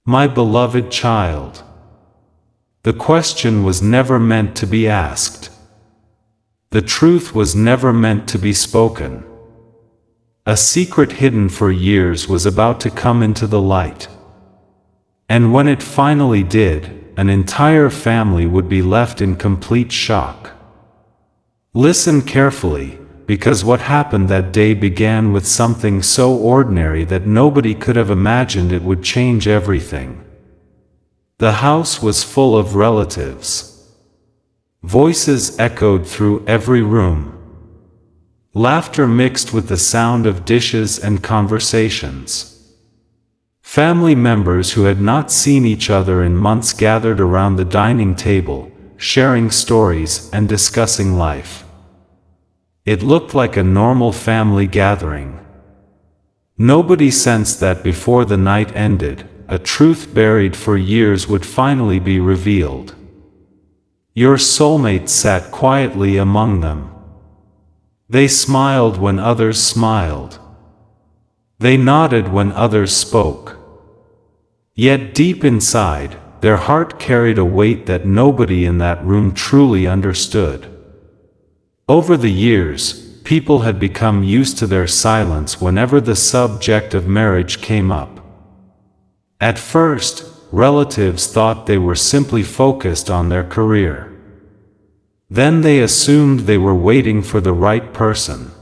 My beloved child. The question was never meant to be asked. The truth was never meant to be spoken. A secret hidden for years was about to come into the light. And when it finally did, an entire family would be left in complete shock. Listen carefully, because what happened that day began with something so ordinary that nobody could have imagined it would change everything. The house was full of relatives. Voices echoed through every room. Laughter mixed with the sound of dishes and conversations. Family members who had not seen each other in months gathered around the dining table, sharing stories and discussing life. It looked like a normal family gathering. Nobody sensed that before the night ended, a truth buried for years would finally be revealed. Your soulmate sat quietly among them. They smiled when others smiled. They nodded when others spoke. Yet deep inside, their heart carried a weight that nobody in that room truly understood. Over the years, people had become used to their silence whenever the subject of marriage came up. At first, relatives thought they were simply focused on their career. Then they assumed they were waiting for the right person.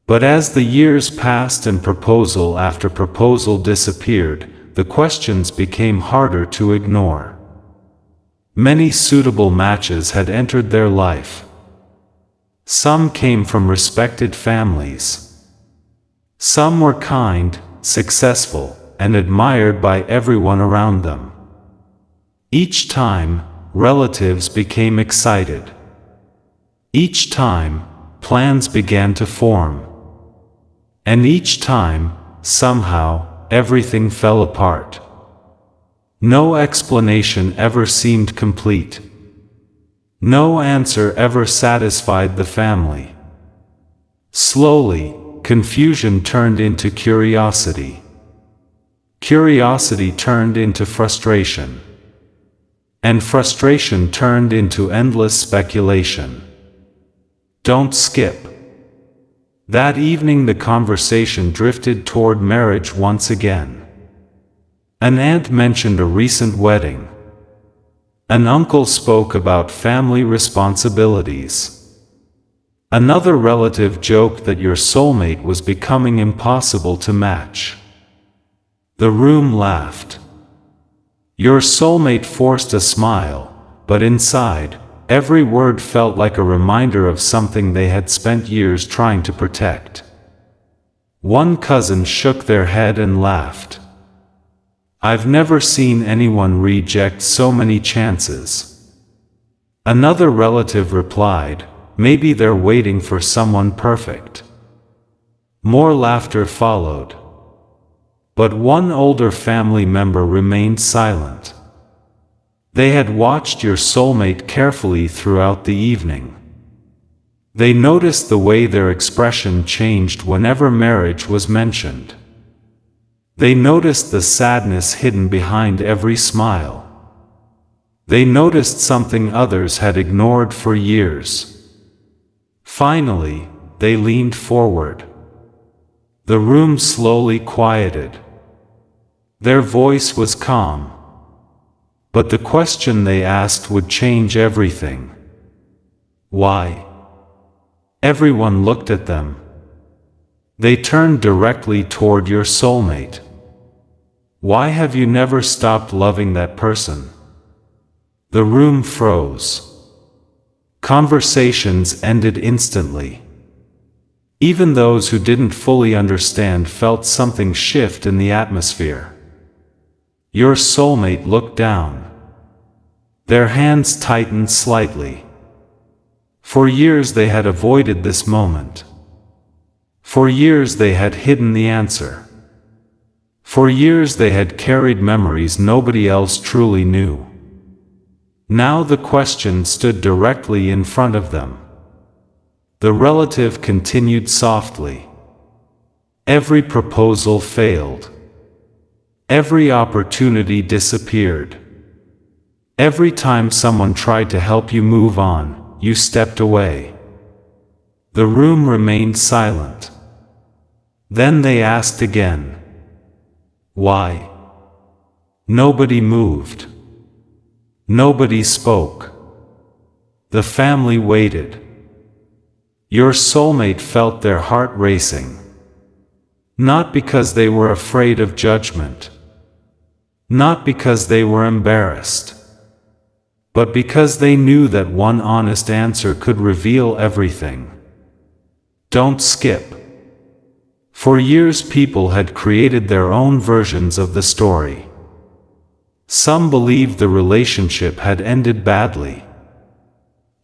But as the years passed and proposal after proposal disappeared, the questions became harder to ignore. Many suitable matches had entered their life. Some came from respected families. Some were kind, successful, and admired by everyone around them. Each time, relatives became excited. Each time, plans began to form. And each time, somehow, everything fell apart. No explanation ever seemed complete. No answer ever satisfied the family. Slowly, confusion turned into curiosity. Curiosity turned into frustration. And frustration turned into endless speculation. Don't skip. That evening the conversation drifted toward marriage once again. An aunt mentioned a recent wedding. An uncle spoke about family responsibilities. Another relative joked that your soulmate was becoming impossible to match. The room laughed. Your soulmate forced a smile, but inside, every word felt like a reminder of something they had spent years trying to protect. One cousin shook their head and laughed. I've never seen anyone reject so many chances. Another relative replied, maybe they're waiting for someone perfect. More laughter followed. But one older family member remained silent. They had watched your soulmate carefully throughout the evening. They noticed the way their expression changed whenever marriage was mentioned. They noticed the sadness hidden behind every smile. They noticed something others had ignored for years. Finally, they leaned forward. The room slowly quieted. Their voice was calm. But the question they asked would change everything. Why? Everyone looked at them. They turned directly toward your soulmate. Why have you never stopped loving that person? The room froze. Conversations ended instantly. Even those who didn't fully understand felt something shift in the atmosphere. Your soulmate looked down. Their hands tightened slightly. For years they had avoided this moment. For years they had hidden the answer. For years they had carried memories nobody else truly knew. Now the question stood directly in front of them. The relative continued softly. Every proposal failed. Every opportunity disappeared. Every time someone tried to help you move on, you stepped away. The room remained silent. Then they asked again. Why? Nobody moved. Nobody spoke. The family waited. Your soulmate felt their heart racing. Not because they were afraid of judgment. Not because they were embarrassed. But because they knew that one honest answer could reveal everything. Don't skip. For years people had created their own versions of the story. Some believed the relationship had ended badly.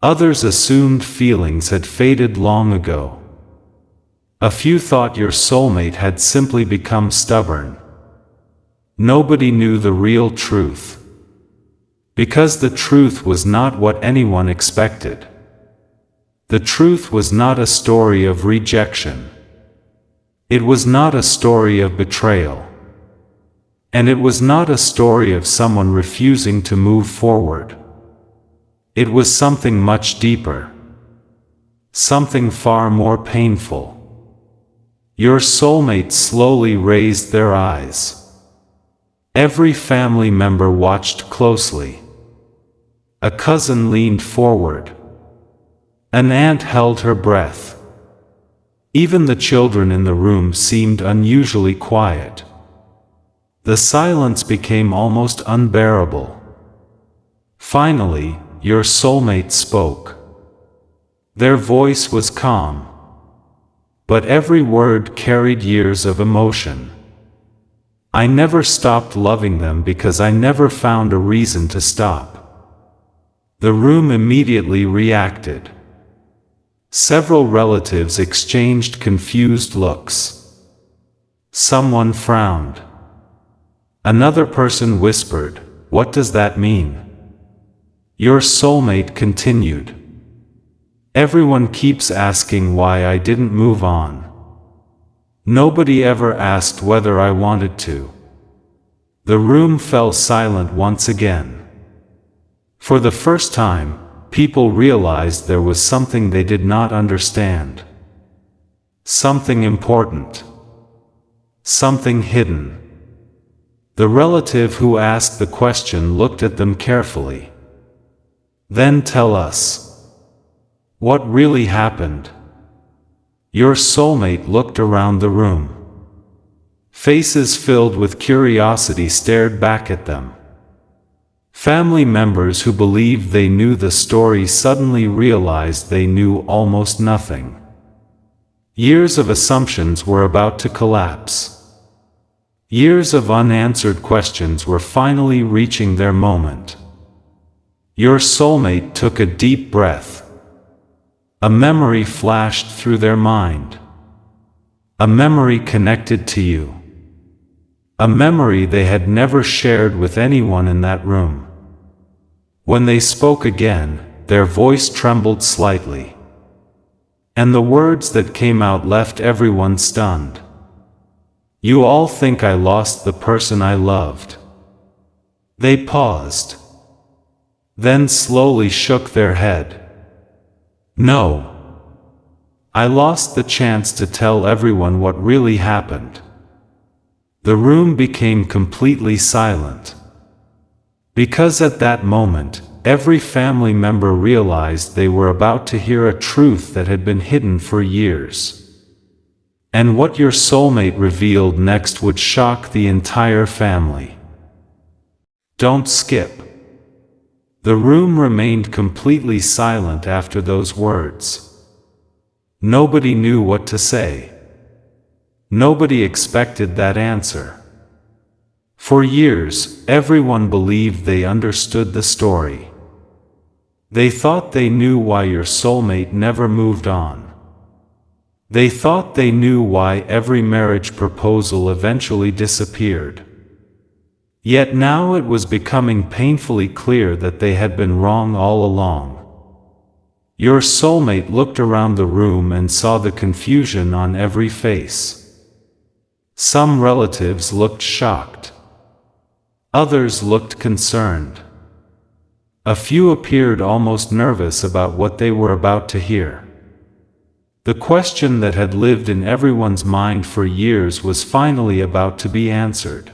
Others assumed feelings had faded long ago. A few thought your soulmate had simply become stubborn. Nobody knew the real truth. Because the truth was not what anyone expected. The truth was not a story of rejection. It was not a story of betrayal. And it was not a story of someone refusing to move forward. It was something much deeper. Something far more painful. Your soulmate slowly raised their eyes. Every family member watched closely. A cousin leaned forward. An aunt held her breath. Even the children in the room seemed unusually quiet. The silence became almost unbearable. Finally, your soulmate spoke. Their voice was calm. But every word carried years of emotion. I never stopped loving them because I never found a reason to stop. The room immediately reacted. Several relatives exchanged confused looks. Someone frowned. Another person whispered, "What does that mean?" Your soulmate continued. Everyone keeps asking why I didn't move on. Nobody ever asked whether I wanted to. The room fell silent once again. For the first time, people realized there was something they did not understand. Something important. Something hidden. The relative who asked the question looked at them carefully. Then tell us. What really happened? Your soulmate looked around the room. Faces filled with curiosity stared back at them. Family members who believed they knew the story suddenly realized they knew almost nothing. Years of assumptions were about to collapse. Years of unanswered questions were finally reaching their moment. Your soulmate took a deep breath. A memory flashed through their mind. A memory connected to you. A memory they had never shared with anyone in that room. When they spoke again, their voice trembled slightly. And the words that came out left everyone stunned. You all think I lost the person I loved. They paused. Then slowly shook their head. No. I lost the chance to tell everyone what really happened. The room became completely silent. Because at that moment, every family member realized they were about to hear a truth that had been hidden for years. And what your soulmate revealed next would shock the entire family. Don't skip. The room remained completely silent after those words. Nobody knew what to say. Nobody expected that answer. For years, everyone believed they understood the story. They thought they knew why your soulmate never moved on. They thought they knew why every marriage proposal eventually disappeared. Yet now it was becoming painfully clear that they had been wrong all along. Your soulmate looked around the room and saw the confusion on every face. Some relatives looked shocked. Others looked concerned. A few appeared almost nervous about what they were about to hear. The question that had lived in everyone's mind for years was finally about to be answered.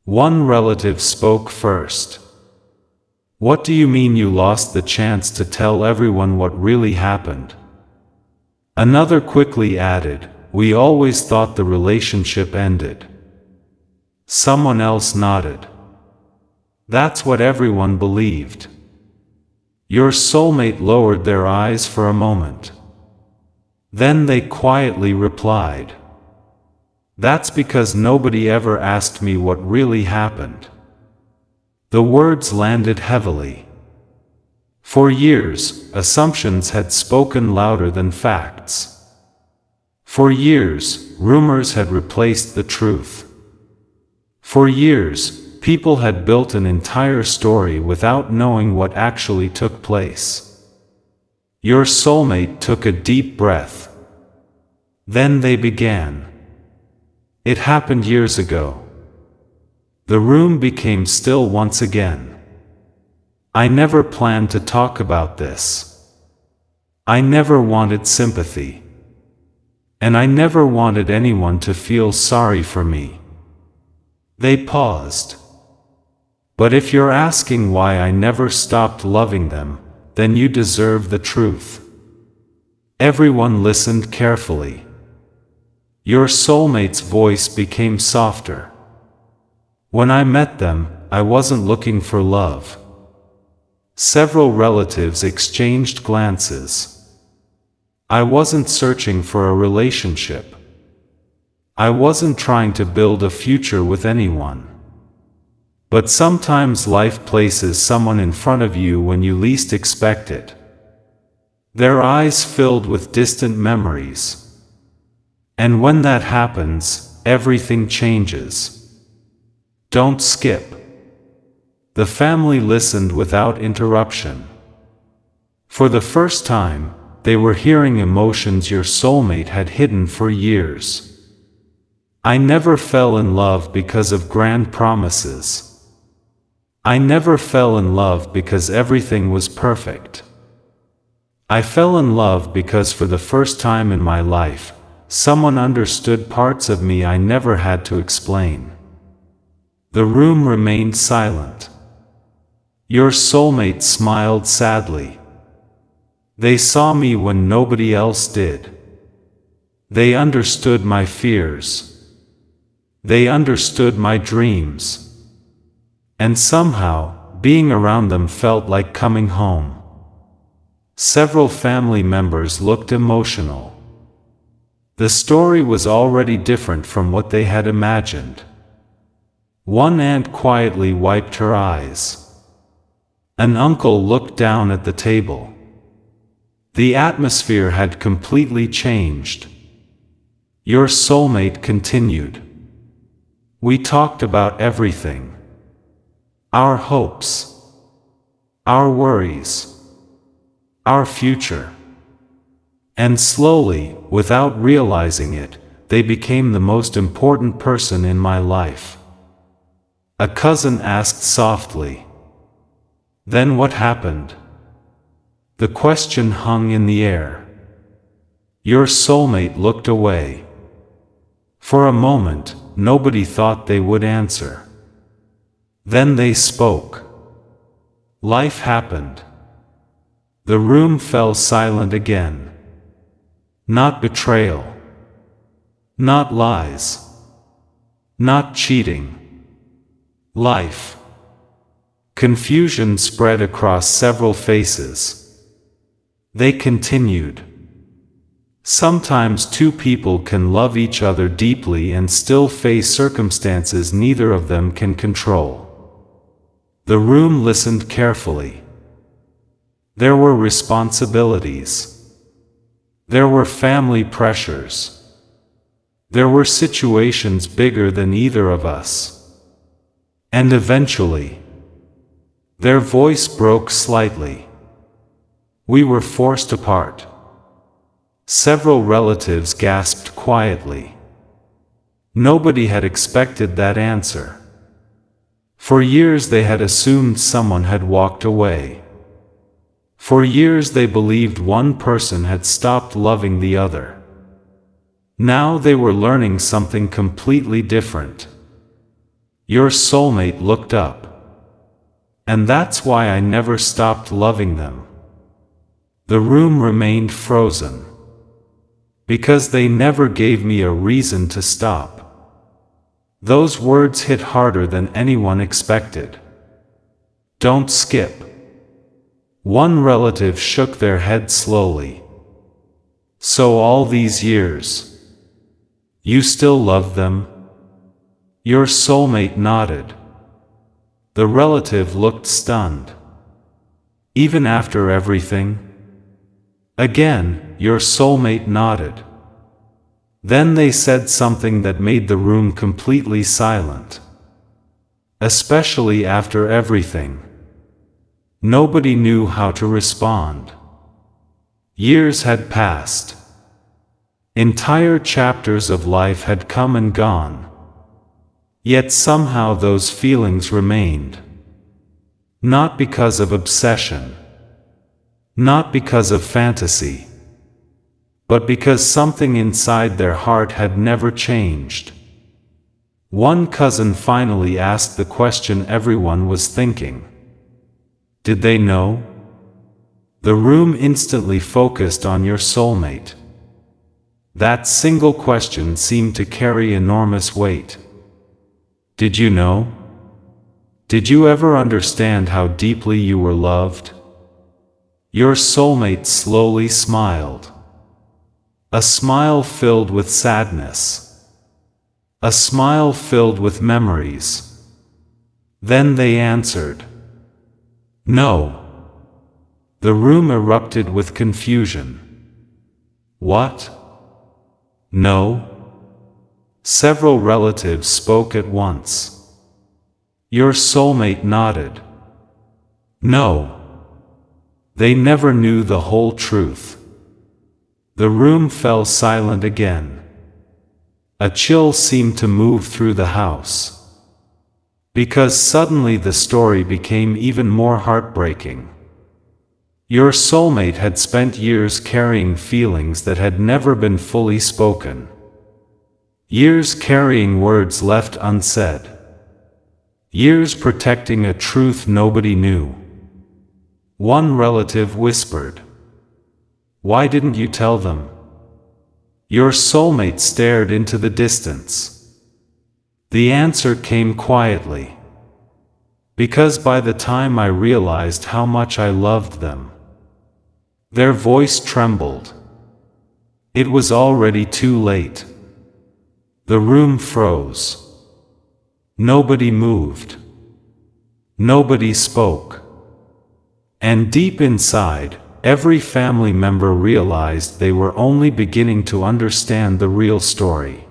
One relative spoke first. "What do you mean you lost the chance to tell everyone what really happened?" Another quickly added, "We always thought the relationship ended." Someone else nodded. "That's what everyone believed." Your soulmate lowered their eyes for a moment. Then they quietly replied, "That's because nobody ever asked me what really happened." The words landed heavily. For years, assumptions had spoken louder than facts. For years, rumors had replaced the truth. For years, people had built an entire story without knowing what actually took place. Your soulmate took a deep breath. Then they began. "It happened years ago." The room became still once again. "I never planned to talk about this. I never wanted sympathy. And I never wanted anyone to feel sorry for me." They paused. "But if you're asking why I never stopped loving them, then you deserve the truth." Everyone listened carefully. Your soulmate's voice became softer. "When I met them, I wasn't looking for love." Several relatives exchanged glances. "I wasn't searching for a relationship. I wasn't trying to build a future with anyone." But sometimes life places someone in front of you when you least expect it. Their eyes filled with distant memories. And when that happens, everything changes. Don't skip. The family listened without interruption. For the first time, they were hearing emotions your soulmate had hidden for years. "I never fell in love because of grand promises. I never fell in love because everything was perfect. I fell in love because for the first time in my life, someone understood parts of me I never had to explain." The room remained silent. Your soulmate smiled sadly. "They saw me when nobody else did. They understood my fears. They understood my dreams. And somehow, being around them felt like coming home." Several family members looked emotional. The story was already different from what they had imagined. One aunt quietly wiped her eyes. An uncle looked down at the table. The atmosphere had completely changed. Your soulmate continued. "We talked about everything. Our hopes. Our worries. Our future. And slowly, without realizing it, they became the most important person in my life." A cousin asked softly. "Then what happened?" The question hung in the air. Your soulmate looked away. For a moment, nobody thought they would answer. Then they spoke. Life happened. The room fell silent again. Not betrayal. Not lies. Not cheating. Life. Confusion spread across several faces. They continued. "Sometimes two people can love each other deeply and still face circumstances neither of them can control." The room listened carefully. There were responsibilities. There were family pressures. There were situations bigger than either of us. And eventually, their voice broke slightly. "We were forced apart." Several relatives gasped quietly. Nobody had expected that answer. For years they had assumed someone had walked away. For years they believed one person had stopped loving the other. Now they were learning something completely different. Your soulmate looked up. And that's why I never stopped loving them. The room remained frozen. Because they never gave me a reason to stop. Those words hit harder than anyone expected. Don't skip. One relative shook their head slowly. So all these years, you still love them? Your soulmate nodded. The relative looked stunned. Even after everything? Again, your soulmate nodded. Then they said something that made the room completely silent. Especially after everything. Nobody knew how to respond. Years had passed. Entire chapters of life had come and gone. Yet somehow those feelings remained. Not because of obsession. Not because of fantasy. But because something inside their heart had never changed. One cousin finally asked the question everyone was thinking. Did they know? The room instantly focused on your soulmate. That single question seemed to carry enormous weight. Did you know? Did you ever understand how deeply you were loved? Your soulmate slowly smiled. A smile filled with sadness. A smile filled with memories. Then they answered. No. The room erupted with confusion. What? No? Several relatives spoke at once. Your soulmate nodded. No. They never knew the whole truth. The room fell silent again. A chill seemed to move through the house. Because suddenly the story became even more heartbreaking. Your soulmate had spent years carrying feelings that had never been fully spoken. Years carrying words left unsaid. Years protecting a truth nobody knew. One relative whispered. Why didn't you tell them? Your soulmate stared into the distance. The answer came quietly. Because by the time I realized how much I loved them. Their voice trembled. It was already too late. The room froze. Nobody moved. Nobody spoke. And deep inside, every family member realized they were only beginning to understand the real story.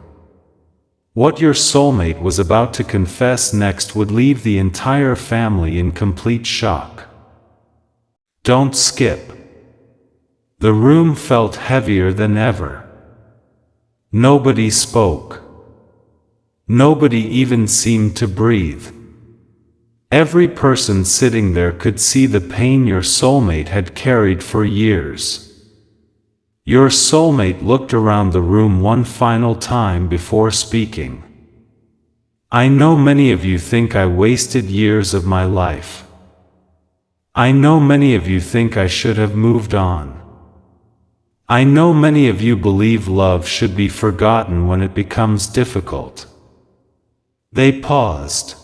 What your soulmate was about to confess next would leave the entire family in complete shock. Don't skip. The room felt heavier than ever. Nobody spoke. Nobody even seemed to breathe. Every person sitting there could see the pain your soulmate had carried for years. Your soulmate looked around the room one final time before speaking. I know many of you think I wasted years of my life. I know many of you think I should have moved on. I know many of you believe love should be forgotten when it becomes difficult. They paused.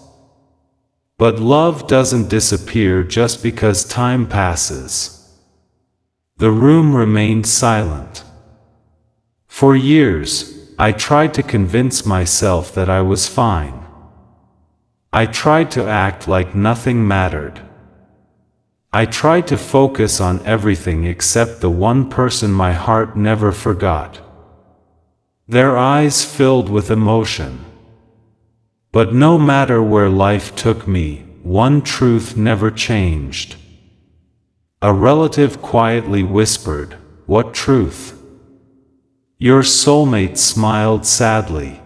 But love doesn't disappear just because time passes. The room remained silent. For years, I tried to convince myself that I was fine. I tried to act like nothing mattered. I tried to focus on everything except the one person my heart never forgot. Their eyes filled with emotion. But no matter where life took me, one truth never changed. A relative quietly whispered, "What truth?" Your soulmate smiled sadly.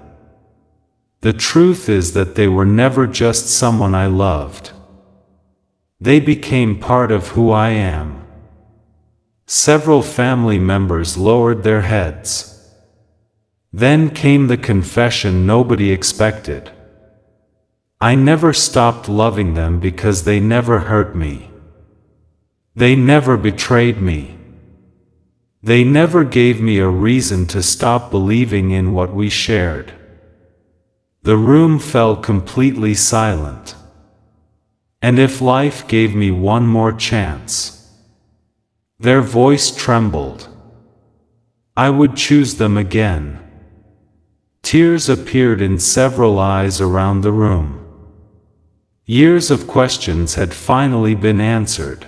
The truth is that they were never just someone I loved. They became part of who I am. Several family members lowered their heads. Then came the confession nobody expected. I never stopped loving them because they never hurt me. They never betrayed me. They never gave me a reason to stop believing in what we shared. The room fell completely silent. And if life gave me one more chance, their voice trembled, I would choose them again. Tears appeared in several eyes around the room. Years of questions had finally been answered.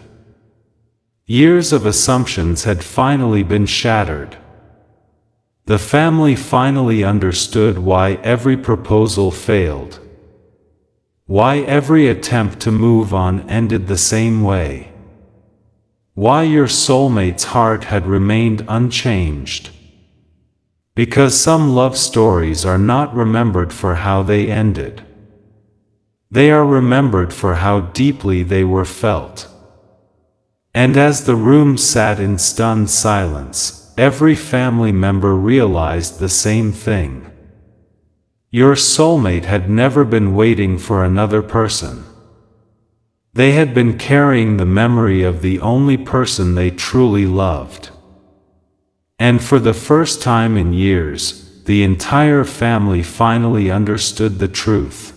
Years of assumptions had finally been shattered. The family finally understood why every proposal failed. Why every attempt to move on ended the same way. Why your soulmate's heart had remained unchanged. Because some love stories are not remembered for how they ended. They are remembered for how deeply they were felt. And as the room sat in stunned silence, every family member realized the same thing. Your soulmate had never been waiting for another person. They had been carrying the memory of the only person they truly loved. And for the first time in years, the entire family finally understood the truth.